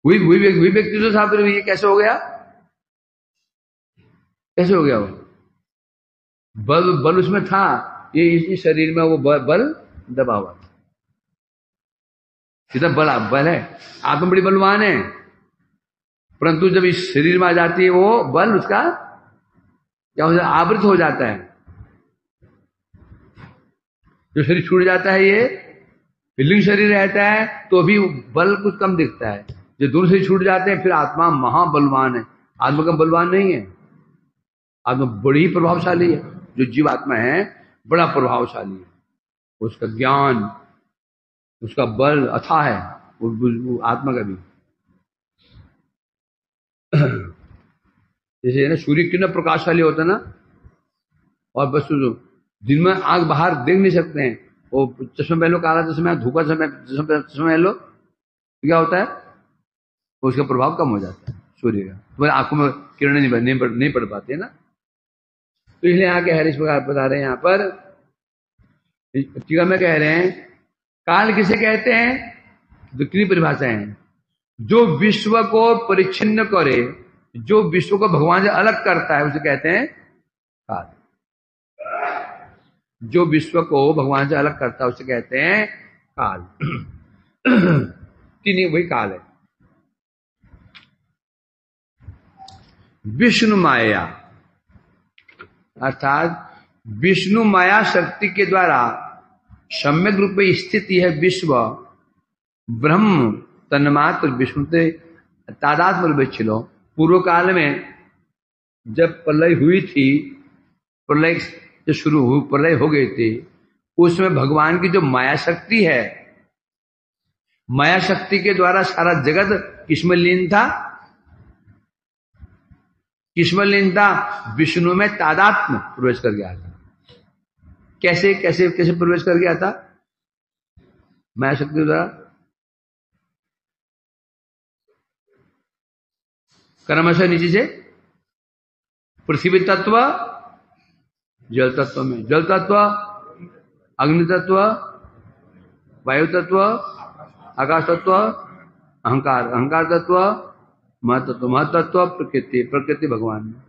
वही व्यक्ति तो साहब, ये कैसे हो गया? कैसे हो गया? वो बल उसमें था, ये इस शरीर में वो बल दबा हुआ था। कितना बल है, आत्मा बड़ी बलवान है, परंतु जब इस शरीर में आ जाती है वो बल उसका क्या हो जाता है? आवृत हो जाता है। जो शरीर छूट जाता है, ये लिंग शरीर रहता है तो भी बल कुछ कम दिखता है। जो दोनों शरीर छूट जाते हैं फिर आत्मा महाबलवान है। आत्मा कम बलवान नहीं है, आत्मा बड़ी ही प्रभावशाली है। जो जीवात्मा है बड़ा प्रभावशाली है, उसका ज्ञान उसका बल अथाह है, वो आत्मा का भी। जैसे ना सूर्य कितना प्रकाशशाली होता है ना, और बस दिन में आंख बाहर देख नहीं सकते हैं, वो चश्मा पहन लो, काला चश्मा, धूपा चश्मा पहन लो, तो क्या होता है? उसका प्रभाव कम हो जाता है सूर्य का, तुम्हारी आंखों में किरणें नहीं पड़ पाती है ना। तो इसलिए यहाँ के हरीश प्रकार बता रहे हैं, यहाँ पर टीका में कह रहे हैं काल किसे कहते हैं? तो कितनी परिभाषाएं हैं। जो विश्व को परिच्छिन्न करे, जो विश्व को भगवान से अलग करता है, उसे कहते हैं काल। जो विश्व को भगवान से अलग करता है उसे कहते हैं काल। कि नहीं, वही काल है। विष्णु माया, अर्थात विष्णु माया शक्ति के द्वारा सम्यक रूप में स्थित यह विश्व ब्रह्म तन्मात्र विष्णु तादात्म्य विच्छिलो। पूर्व काल में जब प्रलय हुई थी, प्रलय जो शुरू हुई, प्रलय हो गई थी, उसमें भगवान की जो माया शक्ति है, माया शक्ति के द्वारा सारा जगत किसमें लीन था? किसमें लीन था? विष्णु में तादात्म्य प्रवेश कर गया था। कैसे कैसे कैसे प्रवेश कर गया था? माया शक्ति द्वारा। क्रमशः नीचे से पृथ्वी तत्व जल तत्व में, जल तत्व अग्नि तत्व, वायु तत्व, आकाश तत्व, अहंकार, अहंकार तत्व, महतत्व, महतत्व प्रकृति, प्रकृति भगवान में।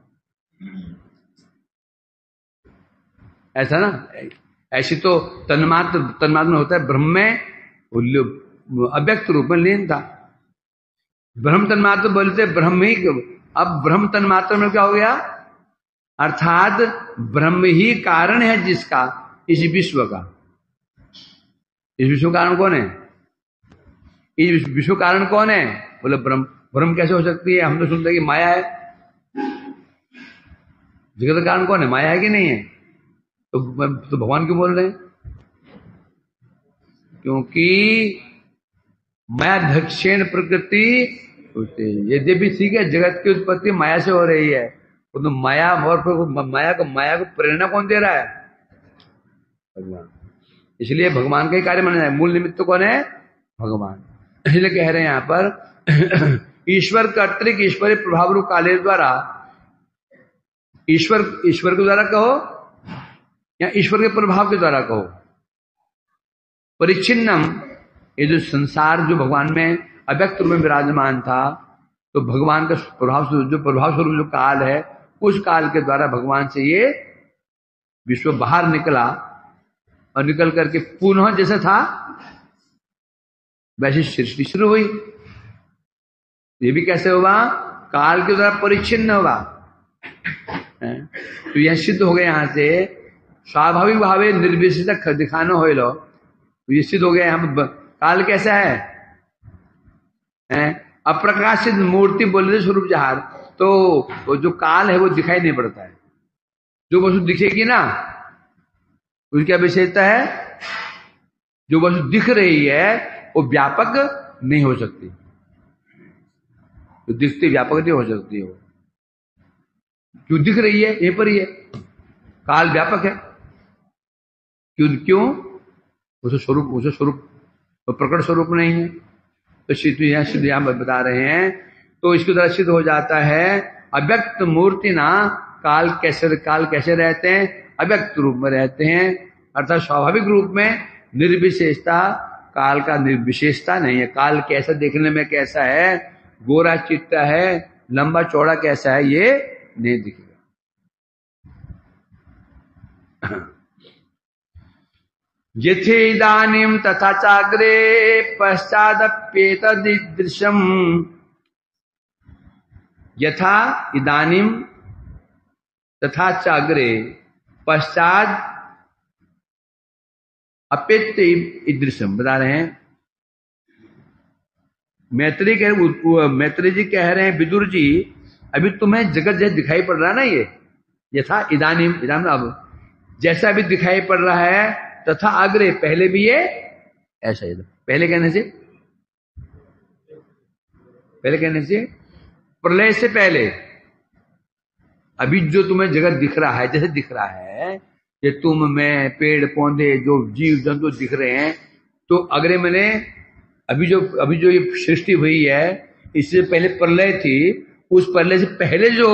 ऐसा ना, ऐसी तो तन्मात्र, तन्मात्र में होता है, ब्रह्म में अव्यक्त रूप में लीन था। ब्रह्म तन्मात्र बोलते ब्रह्म ही, अब ब्रह्म तन्मात्र में क्या हो गया? अर्थात ब्रह्म ही कारण है जिसका, इस विश्व का। इस विश्व कारण कौन है? इस विश्व कारण कौन है? बोले ब्रह्म। ब्रह्म कैसे हो सकती है? हम तो सुनते हैं कि माया है। जगत का कारण कौन है? माया है कि नहीं है? तो भगवान क्यों बोल रहे हैं? क्योंकि माया दक्षिण प्रकृति होते, यद्यपि ठीक है जगत की उत्पत्ति माया से हो रही है, तो माया और माया को प्रेरणा कौन दे रहा है? भगवान। इसलिए भगवान का ही कार्य माना जाए। मूल निमित्त कौन है? भगवान। इसलिए कह रहे हैं यहां पर ईश्वर कर्तृक ईश्वरीय प्रभाव रूप काले द्वारा, ईश्वर के द्वारा कहो या ईश्वर के प्रभाव के द्वारा कहो, परिच्छिन्नम, ये जो संसार जो भगवान में अव्यक्त रूप में विराजमान था, तो भगवान का प्रभाव स्वरूप जो काल है, उस काल के द्वारा भगवान से ये विश्व बाहर निकला और निकल करके पुनः जैसे था वैसी सृष्टि शुरू हुई। ये भी कैसे हुआ? काल के द्वारा परिच्छिन्न हुआ। तो यह सिद्ध हो गया यहां से स्वाभाविक भावे निर्विशेषक दिखाना हो लो, तो ये सिद्ध हो गया। हम काल कैसा है? अप्रकाशित मूर्ति बोलने स्वरूप जहार, तो वो जो काल है वो दिखाई नहीं पड़ता है। जो वस्तु दिखेगी ना उसकी क्या विशेषता है? जो वस्तु दिख रही है वो व्यापक नहीं हो सकती, तो दिखती व्यापक नहीं हो सकती है। वो क्यों दिख रही है? यहीं पर ही है। काल व्यापक है। क्यों? उसे स्वरूप तो प्रकट स्वरूप नहीं है। तो सिद्ध यहां बता रहे हैं, तो इसके द्वारा सिद्ध हो जाता है अव्यक्त मूर्ति ना काल कैसे रहते हैं? अव्यक्त रूप में रहते हैं, अर्थात स्वाभाविक रूप में निर्विशेषता, काल का निर्विशेषता नहीं है। काल कैसा देखने में कैसा है, गोरा चिट्टा है, लंबा चौड़ा कैसा है, ये नहीं दिखेगा। यथे इदानीं तथा चाग्रे पश्चादप्येतदृशम्, यथा इदानीं तथा चाग्रे पश्चात अपेत ईदृशम बता रहे हैं। मैत्री जी कह रहे हैं विदुर जी, अभी तुम्हें जगत जैसे दिखाई पड़ रहा है ना, ये यथा इदानीम, अब जैसा अभी दिखाई पड़ रहा है, तथा अग्रे पहले भी ये ऐसा ही था। पहले कहने से प्रलय से पहले अभी जो तुम्हें जगत दिख रहा है, जैसे दिख रहा है, ये तुम में पेड़ पौधे जो जीव जंतु दिख रहे हैं, तो अग्रे मैंने अभी जो ये सृष्टि हुई है, इससे पहले प्रलय थी, उस प्रलय से पहले जो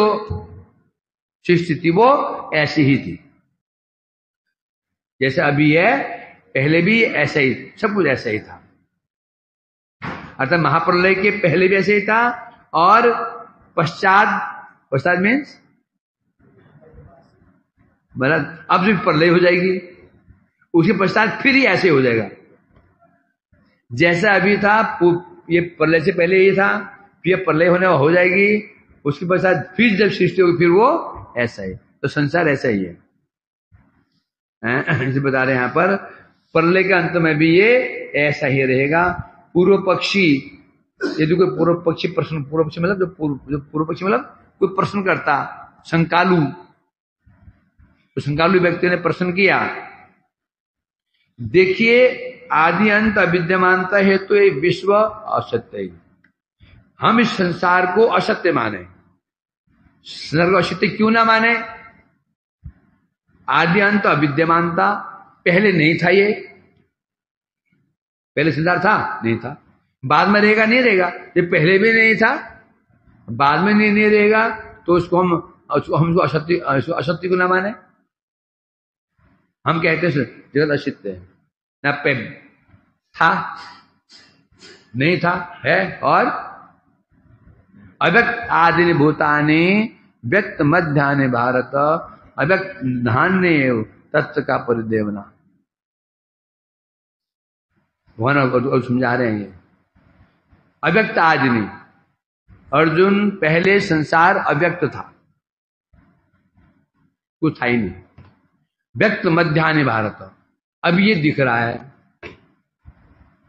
सृष्टि थी वो ऐसी ही थी जैसे अभी है, पहले भी ऐसा ही, सब कुछ ऐसा ही था। अर्थात महाप्रलय के पहले भी ऐसे ही था, और पश्चात मीन्स मतलब अब जो प्रलय हो जाएगी उसके पश्चात फिर ही ऐसे हो जाएगा। जैसा अभी था, ये प्रलय से पहले ये था, फिर प्रलय होने हो जाएगी, उसके पश्चात फिर जब सृष्टि होगी फिर वो ऐसा ही। तो संसार ऐसा ही है। इसे बता रहे हैं यहां पर, प्रलय के अंत में भी ये ऐसा ही रहेगा। पूर्व पक्षी, यदि कोई पूर्व पक्षी मतलब जो पूर्व पक्षी मतलब कोई प्रश्न करता, शंकालु, तो शंकालु व्यक्ति ने प्रश्न किया, देखिए आदि अंत अविद्यमानता है तो ये विश्व असत्य है। हम इस संसार को असत्य माने, संसार को अस्तित्व क्यों ना माने? आदि अंत अविद्यमानता, पहले नहीं था ये, पहले संसार था नहीं था, बाद में रहेगा नहीं रहेगा, ये पहले भी नहीं था बाद में नहीं रहेगा, तो उसको हम असत्य को ना माने। हम कहते हैं जगत असित्य है, ना था नहीं था है, और अव्यक्त आदि भूतानि व्यक्त मध्यान्ह भारत अव्यक्त धान्य तत्व का परिदेवना। भगवान समझा रहे हैं ये अव्यक्त आदि। अर्जुन, पहले संसार अव्यक्त था, कुछ था ही नहीं, व्यक्त मध्यान्ह भारत, अब ये दिख रहा है,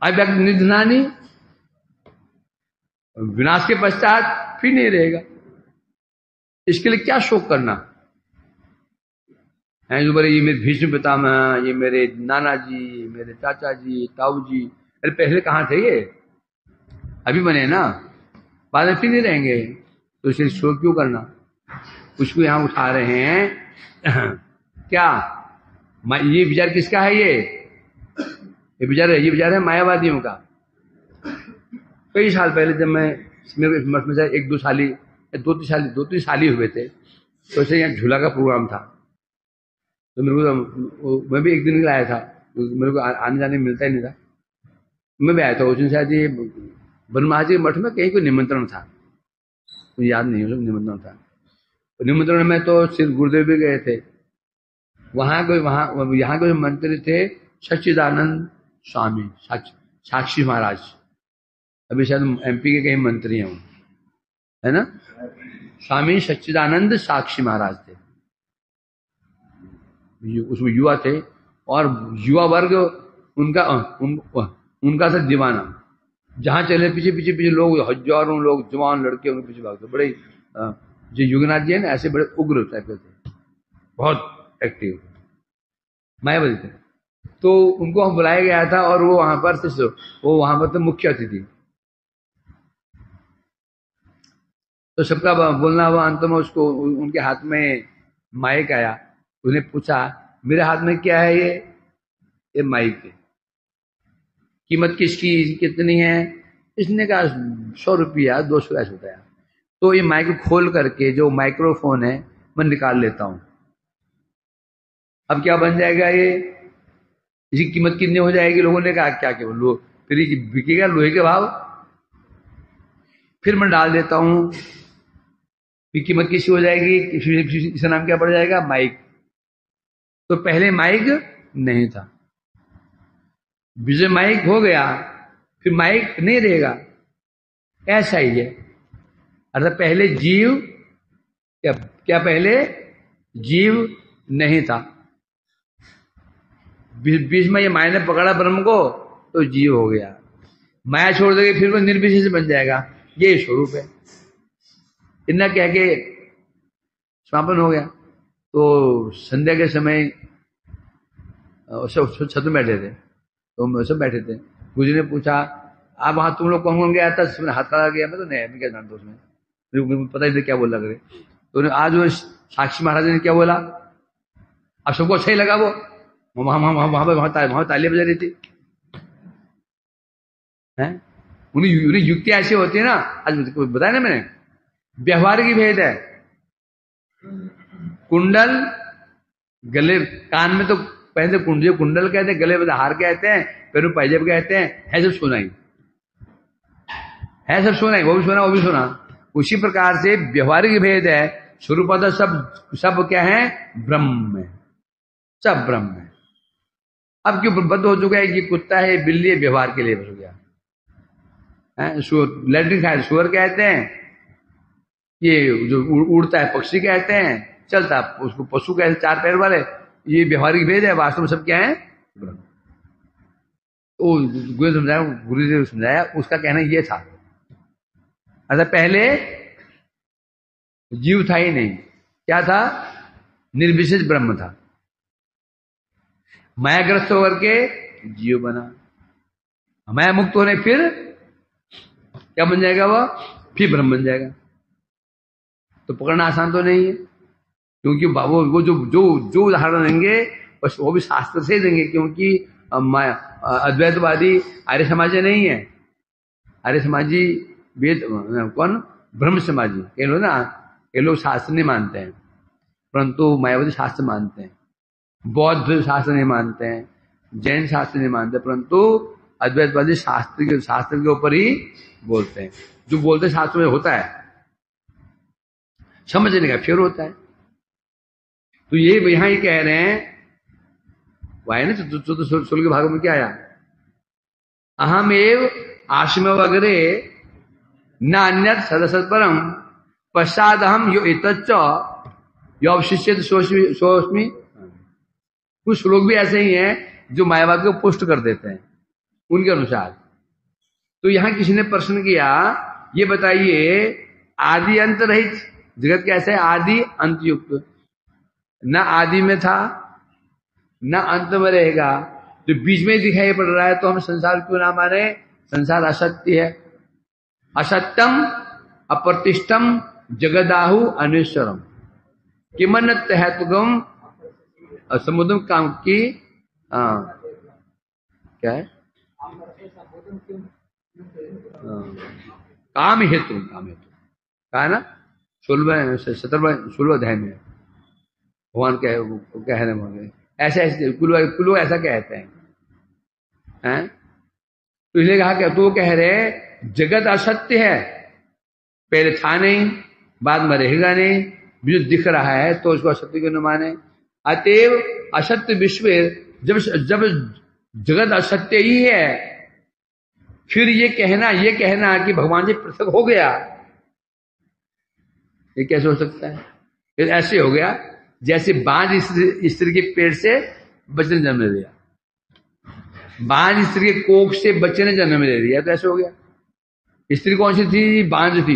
अव्यक्त निधनानी, विनाश के पश्चात फिर नहीं रहेगा, इसके लिए क्या शोक करना है? जो बोले ये मेरे भीष्म पितामह, ये मेरे नाना जी, मेरे चाचा जी, ताऊ जी, अरे पहले कहाँ थे ये? अभी बने ना, बाद में फिर नहीं रहेंगे, तो इसे शोक क्यों करना? उसको यहां उठा रहे हैं क्या? ये विचार किसका है? ये विचार है मायावादियों का। कई साल पहले जब मैं मेरे मठ में से 1-2 साली, 2-3 साली हुए थे, तो ऐसे यहाँ झूला का प्रोग्राम था, तो मेरे को मैं भी एक दिन के लिए आया था, मेरे को आने जाने मिलता ही नहीं था, मैं भी आया था। उस दिन शायद ये बनमहाराज के मठ में कहीं कोई निमंत्रण था, मुझे याद नहीं, निमंत्रण था। निमंत्रण में तो सिर्फ गुरुदेव भी गए थे, यहाँ के मंत्री थे सच्चिदानंद स्वामी, साक्षी महाराज, अभी शायद MP के कहीं मंत्री हैं, है ना? स्वामी सच्चिदानंद साक्षी महाराज थे, उसमें युवा थे, और युवा वर्ग उनका सब दीवाना, जहां चले पीछे लोग, हजारों लोग, जवान लड़के उनके पीछे भागते। बड़े जो युगनाथ जी है ना, ऐसे बड़े उग्र टाइप के थे, बहुत एक्टिव मायावादी थे। तो उनको हम बुलाया गया था, और वो वहां पर तो मुख्य अतिथि। तो सबका बोलना हुआ, अंत में उसको उनके हाथ में माइक आया, उन्हें पूछा मेरे हाथ में क्या है? ये माइक है, कीमत किसकी, कितनी है? इसने कहा 100 रुपया, 200 ऐसा बताया। तो ये माइक खोल करके जो माइक्रोफोन है मैं निकाल लेता हूं, अब क्या बन जाएगा ये? इसकी कीमत कितनी हो जाएगी? लोगों ने कहा क्या लो, फिर बिकेगा लोहे के भाव। फिर मैं डाल देता हूं, फिर कीमत किसी हो जाएगी, इसका नाम क्या पड़ जाएगा? माइक। तो पहले माइक नहीं था, विजय माइक हो गया, फिर माइक नहीं रहेगा, ऐसा ही है। अर्थात पहले जीव क्या पहले जीव नहीं था, बीच में ये माया ने पकड़ा ब्रह्म को, तो जीव हो गया। माया छोड़ देगी फिर वो निर्विशेष बन जाएगा, ये स्वरूप है। इतना कह के समापन हो गया। तो संध्या के समय सब छत में बैठे थे, तो सब बैठे थे। गुरु जी ने पूछा आप वहां तुम लोग कौन कौन गया था? सबने हाथ खड़ा किया, मैं तो नहीं, मैं क्या जानता उसमें, मेरे को पता ही नहीं क्या बोल लग रहे। तो आज वो साक्षी महाराज ने क्या बोला, अब सबको अच्छा ही लगा। वो वहां तालियां बजा रही थी, हैं? उन्हें युक्ति ऐसी होती है ना, आज बताया ना मैंने, व्यवहार की भेद है। कुंडल गले, कान में तो पहले कुंडल कहते हैं, गले में हार कहते हैं, पैरों पैजेब कहते हैं, है सब सुना ही, है सब सुना ही, वो भी सुना। उसी प्रकार से व्यवहारिक भेद है, स्वरूप सब क्या है? ब्रह्म है, सब ब्रह्म है। अब क्यों बद्ध हो चुका है? ये कुत्ता है, बिल्ली है, व्यवहार के लिए बस हो गया है। लैट्रिन खाए सुअर कहते हैं, ये जो उड़ता है पक्षी कहते हैं, चलता उसको पशु कहते हैं, 4 पैर वाले। ये व्यवहारिक भेद है, वास्तव में सब क्या है? ब्रह्म। गुरु जी ने समझाया, उसका कहना ये था, अर्थात पहले जीव था ही नहीं, क्या था? निर्विशेष ब्रह्म था। मायाग्रस्त होकर के जीव बना, माया मुक्त होने फिर क्या बन जाएगा? वह फिर ब्रह्म बन जाएगा। तो पकड़ना आसान तो नहीं है, क्योंकि वो जो जो जो उदाहरण देंगे बस वो भी शास्त्र से देंगे, क्योंकि अद्वैतवादी आर्य समाजी नहीं है। आर्य समाजी वेद कौन, ब्रह्म समाजी, ये लोग ना, ये लोग शास्त्र नहीं मानते हैं, परंतु मायावादी शास्त्र मानते हैं, बौद्ध शास्त्र नहीं मानते हैं, जैन शास्त्र नहीं मानते, परंतु अद्वैतवादी शास्त्र के ऊपर ही बोलते हैं। जो बोलते शास्त्र में होता है, समझने का फिर होता है। तो ये यहां ये कह रहे हैं, वह है ना तो सोल के भाग में क्या आया, अहम एव आश्रम वगैरह न अन्य सदसत परम पश्चात हम यो एतच्च यो अवशिष्य सोस्मी। कुछ लोग भी ऐसे ही हैं जो मायावाद को पुष्ट कर देते हैं उनके अनुसार। तो यहां किसी ने प्रश्न किया, ये बताइए आदि अंत रहित जगत कैसे है, आदि अंत युक्त, न आदि में था न अंत में रहेगा, तो बीच में दिखाई पड़ रहा है, तो हम संसार क्यों ना माने, संसार असत्य है। असत्यम अप्रतिष्ठम जगदाहु अनेश्वरम किमन तहतुगम समुद्रम काम की क्या है, काम हेतु कहा है ना 16 अध्याय में भगवान कह रहे होंगे, ऐसे कुछ लोग ऐसा कहते हैं? तो इसलिए कहा क्या, तो वो कह रहे जगत असत्य है, पहले था नहीं, बाद में रहेगा नहीं, जो दिख रहा है तो उसको असत्य क्यों न माने। अतएव असत्य विश्व, जब जगत असत्य ही है, फिर ये कहना कि भगवान जी पृथक हो गया, ये कैसे हो सकता है? फिर ऐसे हो गया जैसे बांझ स्त्री के पेट से बच्चे ने जन्म ले लिया, बांझ स्त्री के कोख से बच्चे ने जन्म ले लिया, तो ऐसे हो गया। स्त्री कौन सी थी? बांझ थी।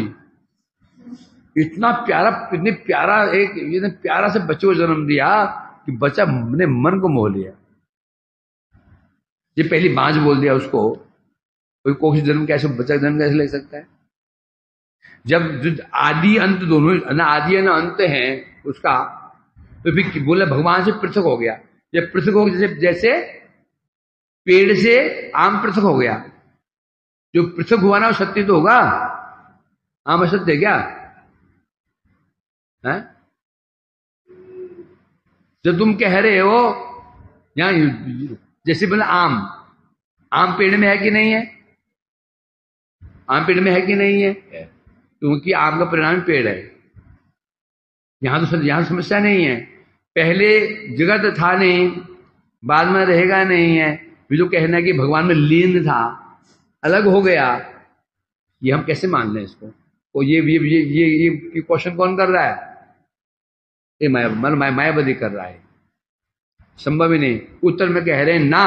इतना प्यारा से बच्चे को जन्म दिया कि बच्चा ने मन को मोह लिया। ये पहली बांझ बोल दिया उसको, कोई कोख से जन्म कैसे, बच्चा जन्म कैसे ले सकता है? जब आदि अंत दोनों ना आदि है ना अंत है उसका, तो फिर बोला भगवान से पृथक हो गया। जब पृथक हो गया, जैसे पेड़ से आम पृथक हो गया, जो पृथक हुआ ना वो सत्य तो होगा, आम असत्य है क्या है? जब तुम कह रहे हो यहां, जैसे बोला आम पेड़ में है कि नहीं है, आम पेड़ में है कि नहीं है, क्योंकि आम का परिणाम पेड़ है। यहां समस्या नहीं है, पहले जगत था नहीं, बाद में रहेगा नहीं है, फिर जो कहना है कि भगवान में लीन था, अलग हो गया, ये हम कैसे मान लें इसको? तो ये क्वेश्चन कौन कर रहा है? ये मायावादी कर रहा है, संभव ही नहीं। उत्तर में कह रहे हैं ना,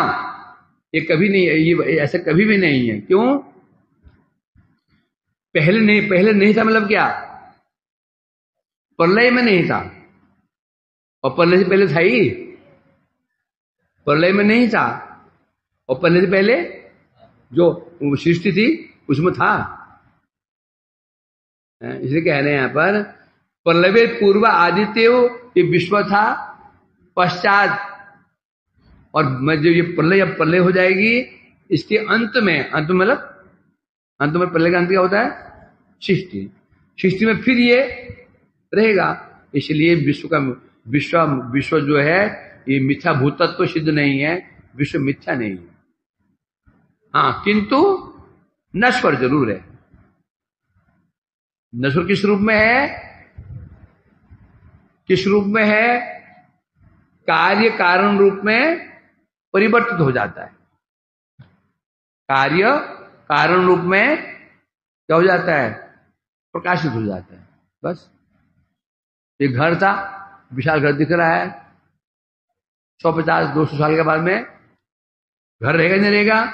ये कभी नहीं, ये ऐसा कभी भी नहीं है। क्यों? पहले नहीं था, मतलब क्या? प्रलय में नहीं था, और प्रलय से पहले था ही, प्रलय में नहीं था, और प्रलय से पहले जो सृष्टि थी उसमें था। इसलिए कह रहे हैं यहां पर प्रलय पूर्व आदित्य ये विश्व था, पश्चात और जो ये प्रलय अब प्रलय हो जाएगी, इसके अंत में मतलब अंत में प्रलय का अंत क्या होता है? सृष्टि में फिर ये रहेगा। इसलिए विश्व जो है ये मिथ्या भूतत्व तो सिद्ध नहीं है, विश्व मिथ्या नहीं है। हाँ, किंतु नश्वर जरूर है। नश्वर किस रूप में है? किस रूप में है? कार्य कारण रूप में परिवर्तित हो जाता है। कार्य कारण रूप में क्या हो जाता है? प्रकाशित हो जाता है। बस एक घर था, विशाल घर दिख रहा है, 150-200 साल के बाद में घर रहेगा नहीं रहेगा?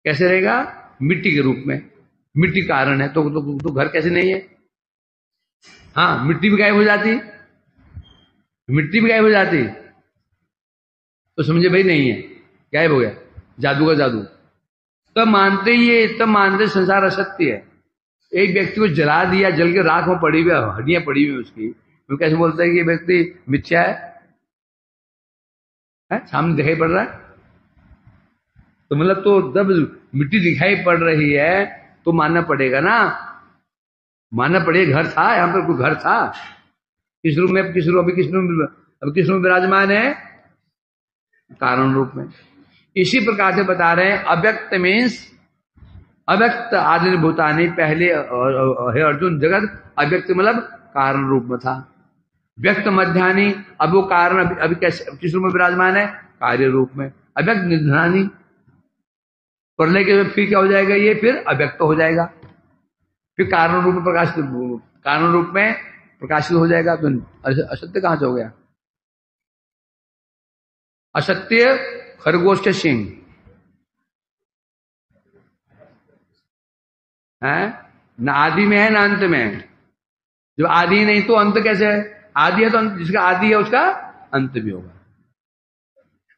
कैसे रहेगा? मिट्टी के रूप में। मिट्टी कारण है तो घर कैसे नहीं है? हाँ, मिट्टी भी गायब हो जाती, मिट्टी भी गायब हो जाती तो समझे भाई नहीं है, गायब हो गया, जादू का जादू। तब मानते संसार असत्य है। एक व्यक्ति को जला दिया, जल के राख में पड़ी हुई, हड्डियां पड़ी हुई उसकी, तो कैसे बोलते हैं कि ये व्यक्ति मिथ्या है? सामने दिखाई पड़ रहा है तो मतलब, तो जब मिट्टी दिखाई पड़ रही है तो मानना पड़ेगा ना, मानना पड़ेगा। घर था, यहां पर कोई घर था, किस रूप में, किस रूप में, किस रूप में, अब किस रूप में विराजमान है? कारण रूप में। इसी प्रकार से बता रहे हैं अव्यक्त मीन्स अव्यक्त आदि भूतानी, पहले हे अर्जुन जगत अव्यक्त मतलब कारण रूप में था, व्यक्त मध्यानि, अब वो कारण अभी कैसे किस रूप में विराजमान है? कार्य रूप में। अव्यक्त निधनानी, प्रलय के फिर क्या हो जाएगा? ये फिर अव्यक्त हो जाएगा, फिर कारण रूप में प्रकाशित, कारण रूप में प्रकाशित हो जाएगा। तो असत्य कहां से हो गया? असत्य खरगोश के सिंह है, न आदि में है न अंत में है। जब आदि नहीं तो अंत कैसे है? आदि है तो अंत, जिसका आदि है उसका अंत भी होगा।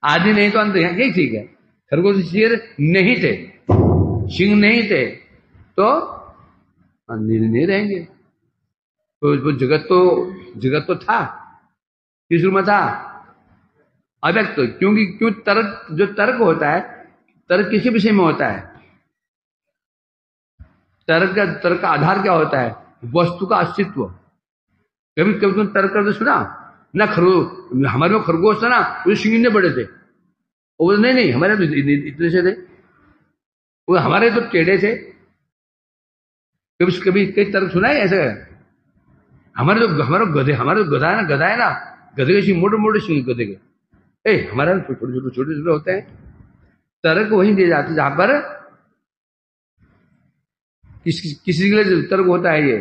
आदि नहीं तो अंत है, यही ठीक है। खरगोश शेर नहीं थे, सिंह नहीं थे तो नहीं रहेंगे। तो जगत तो था, किस रूप में था? अव्यक्त। क्योंकि क्यों? तर्क, जो तर्क होता है, तर्क किसी विषय में होता है? तर्क का आधार क्या होता है? वस्तु का अस्तित्व। कभी कभी तुम तर्क करते सुना ना? हमारे में खरगोश था ना, वो सिंह ने बड़े थे, वो नहीं हमारे तो इतने से थे, वो हमारे तो टेढ़े थे। कभी कई तर्क सुना है ऐसे? हमारे तो गधा है ना, गधे के मोटे मोटे सिंह गधे के, हमारे छोटे छोटे होते हैं। तर्क वहीं दिए जाते जहां पर किसी के लिए तर्क होता है, ये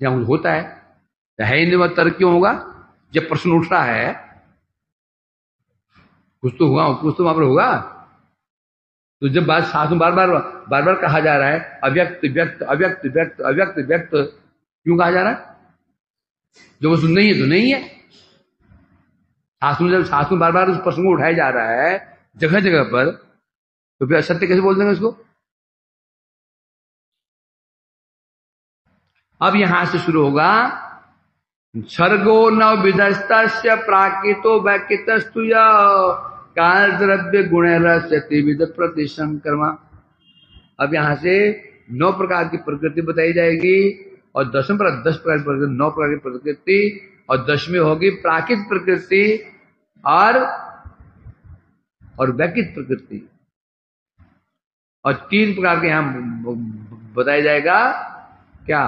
जहां होता है ही नहीं। वह तर्क क्यों होगा? जब प्रश्न उठ रहा है कुछ तो हुआ, कुछ तो वहां पर होगा। तो जब बात साथ में बार बार कहा जा रहा है अव्यक्त व्यक्त अव्यक्त व्यक्त अव्यक्त व्यक्त, क्यों कहा जा रहा है? जब वो सुन नहीं है तो नहीं है। साथ में बार बार उस प्रश्न को उठाया जा रहा है जगह जगह पर, तो फिर असत्य कैसे बोल देंगे उसको? अब यहां से शुरू होगा सर्गो न विदस्त प्राकृतो वैकितस्तु काल द्रव्य गुण रसविद प्रतिशम कर्मा। अब यहां से 9 प्रकार की प्रकृति बताई जाएगी और 10 प्रकार की प्रकृति, 9 प्रकार की प्रकृति, और 10वीं होगी प्राकृत प्रकृति और वैकित प्रकृति। और 3 प्रकार के यहां बताया जाएगा क्या?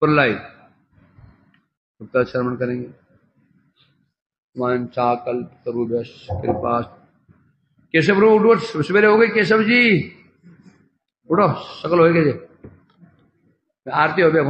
प्रलय। तो श्रवण करेंगे। वांछा कल्पतरुभ्यश्च कृपा। केशव प्रभु उठो, सवेरे हो गए केशव जी, उठो, सकल हो गए, आरती हो गया।